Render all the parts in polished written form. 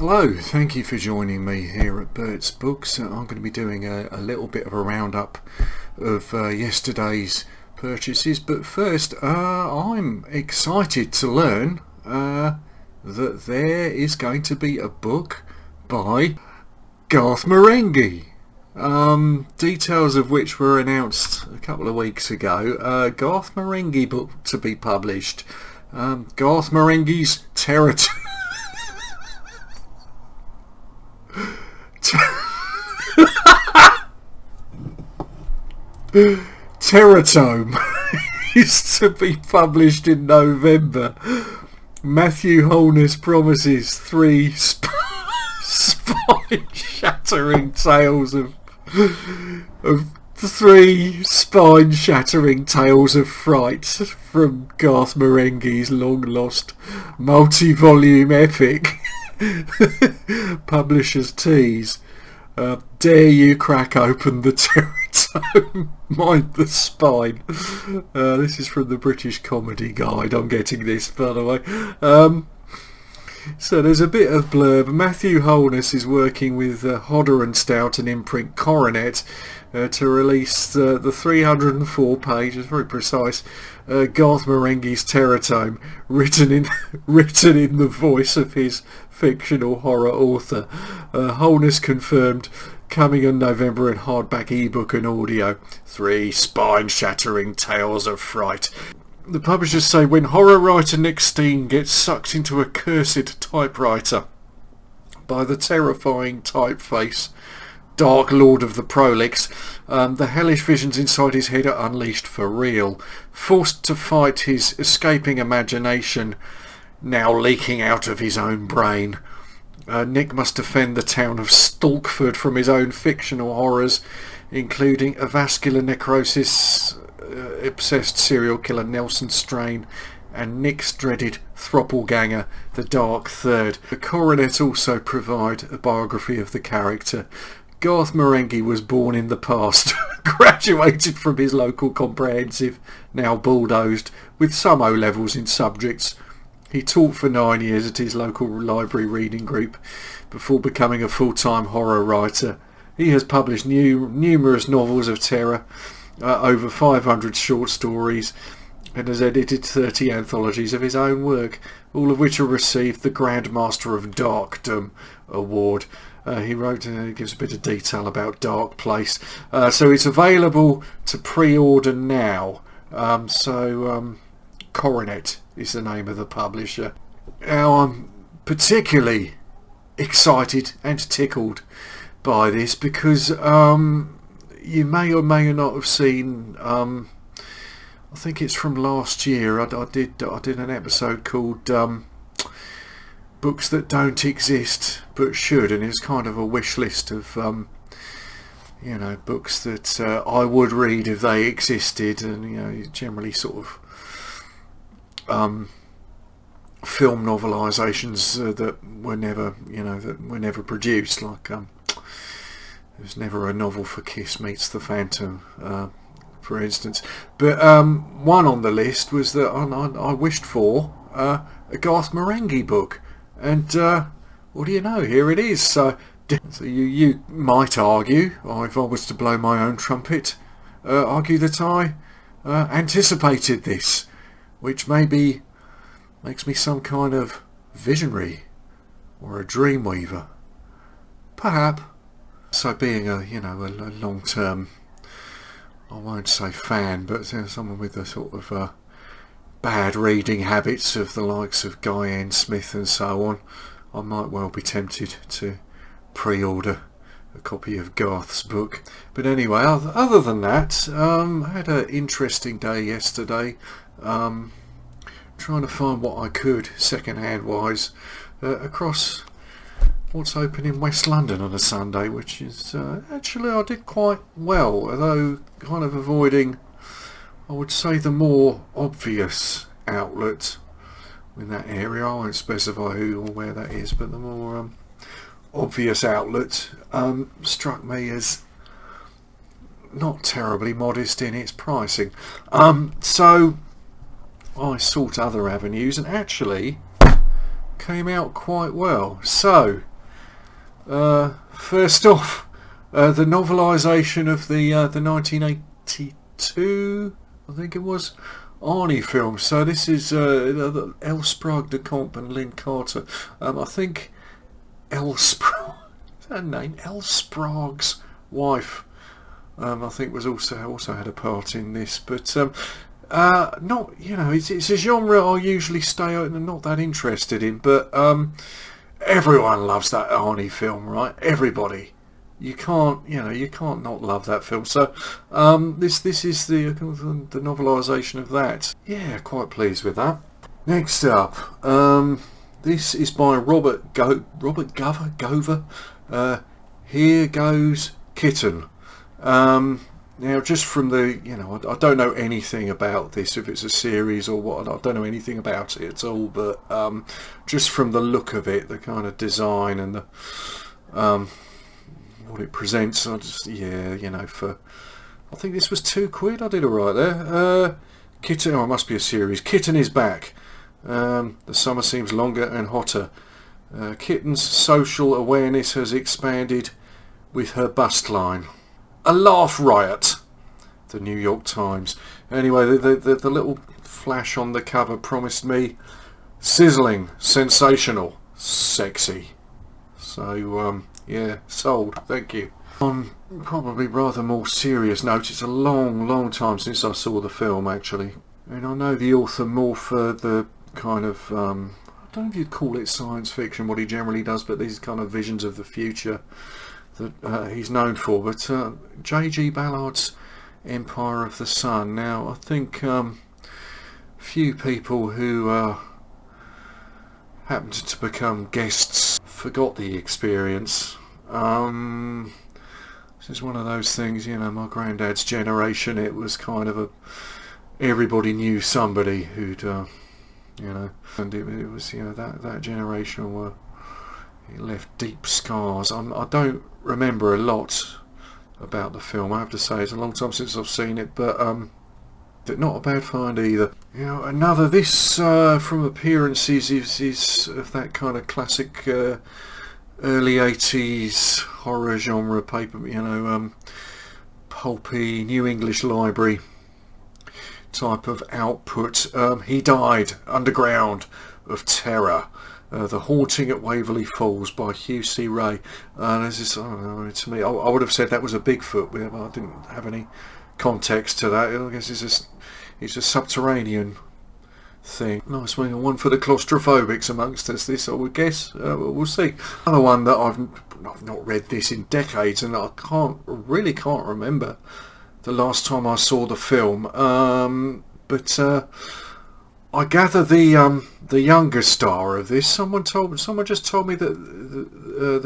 Hello, thank you for joining me here at Bert's Books. I'm going to be doing a little bit of a roundup of yesterday's purchases, but first I'm excited to learn that there is going to be a book by Garth Marenghi. Details of which were announced a couple of weeks ago. Garth Marenghi book to be published. Garth Marenghi's Territory. Teratome is to be published in November. Matthew Holness promises three spine-shattering tales of fright from Garth Marenghi's long-lost multi-volume epic. Publishers tease. Dare you crack open the teratome, mind the spine. This is from the British Comedy Guide. I'm getting this, by the way. So there's a bit of blurb. Matthew Holness is working with Hodder and Stout and imprint Coronet to release the 304 pages, very precise, Garth Marenghi's Teratome, written in the voice of his fictional horror author. Holness confirmed, coming in November in hardback, ebook and audio. 3 spine-shattering tales of fright. The publishers say when horror writer Nick Steen gets sucked into a cursed typewriter by the terrifying typeface Dark Lord of the Prolix, the hellish visions inside his head are unleashed for real. Forced to fight his escaping imagination, now leaking out of his own brain, Nick must defend the town of Stalkford from his own fictional horrors, including a vascular necrosis obsessed serial killer Nelson Strain and Nick's dreaded Throppleganger, the Dark Third. The Coronet also provide a biography of the character. Garth Marenghi was born in the past, graduated from his local comprehensive, now bulldozed, with some O-levels in subjects. He taught for 9 years at his local library reading group before becoming a full-time horror writer. He has published numerous novels of terror, over 500 short stories, and has edited 30 anthologies of his own work, all of which have received the Grand Master of Darkdom award. He wrote and gives a bit of detail about Dark Place. So it's available to pre-order now. Coronet is the name of the publisher. Now I'm particularly excited and tickled by this because you may or may not have seen, I think it's from last year, I did an episode called Books That Don't Exist But Should, and it's kind of a wish list of books that I would read if they existed, and generally sort of film novelisations that were never produced, like there's never a novel for Kiss Meets the Phantom, for instance. But one on the list was that I wished for a Garth Marenghi book, and what do you know, here it is. So you might argue, or if I was to blow my own trumpet, argue that I anticipated this, which maybe makes me some kind of visionary or a dreamweaver, perhaps. So being a long-term, I won't say fan, but someone with the sort of bad reading habits of the likes of Guy N. Smith and so on, I might well be tempted to pre-order a copy of Garth's book. But anyway, other than that, I had an interesting day yesterday, trying to find what I could second-hand wise across what's open in West London on a Sunday, which is actually I did quite well, although kind of avoiding, I would say, the more obvious outlet in that area. I won't specify who or where that is, but the more obvious outlet struck me as not terribly modest in its pricing. So I sought other avenues and actually came out quite well. So First off, the novelisation of the 1982, I think it was, Arnie film. So this is Elle Sprague de Camp and Lynn Carter. I think Elle Sprague, is that her name? Elle Sprague's wife, I think was also had a part in this, but not, you know, it's a genre I usually not that interested in, but everyone loves that Arnie film, right? Everybody. You can't not love that film. So this is the novelisation of that. Yeah, quite pleased with that. Next up, this is by Robert Gover. Here Goes Kitten. Now, just from the, I don't know anything about this, if it's a series or what. I don't know anything about it at all, but just from the look of it, the kind of design and the what it presents, I just, I think this was £2. I did alright there. Kitten, it must be a series. Kitten is back. The summer seems longer and hotter. Kitten's social awareness has expanded with her bust line. A laugh riot. The New York Times. Anyway, the little flash on the cover promised me sizzling, sensational, sexy. So, yeah, sold. Thank you. On probably rather more serious note, it's a long time since I saw the film, actually. And I know the author more for the kind of, I don't know if you'd call it science fiction, what he generally does, but these kind of visions of the future that he's known for. But J.G. Ballard's Empire of the Sun. Now, I think few people who happened to become guests forgot the experience. This is one of those things, my granddad's generation, it was kind of everybody knew somebody who'd, and it was, that generation it left deep scars. I don't remember a lot about the film, I have to say. It's a long time since I've seen it, but not a bad find either. Another, this from appearances is of that kind of classic early 80s horror genre paper, pulpy New English Library type of output. He Died Underground of Terror. The Haunting at Waverley Falls by Hugh C. Ray. This is, I don't know, to me, I would have said that was a Bigfoot, but I didn't have any context to that. I guess it's a subterranean thing. Nice one for the claustrophobics amongst us, this, I would guess. We'll see. Another one that I've not read this in decades, and I really can't remember the last time I saw the film. But I gather the younger star of this, someone just told me that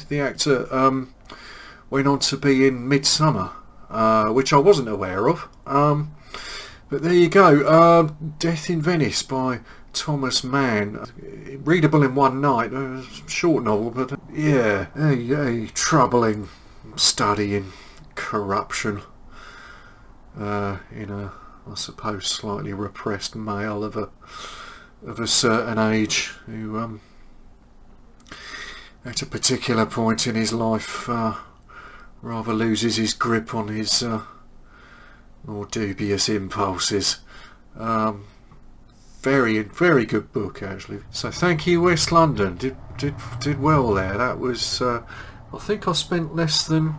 the actor, went on to be in Midsummer, which I wasn't aware of. But there you go. Death in Venice by Thomas Mann. Readable in one night. Short novel, but yeah, a troubling study in corruption in a, I suppose, slightly repressed male of a certain age who at a particular point in his life rather loses his grip on his more dubious impulses. Very good book, actually. So thank you, West London. Did well there. That was I think I spent less than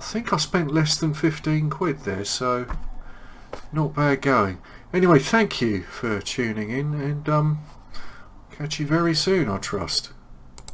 £15 there, so not bad going. Anyway, thank you for tuning in, and catch you very soon, I trust.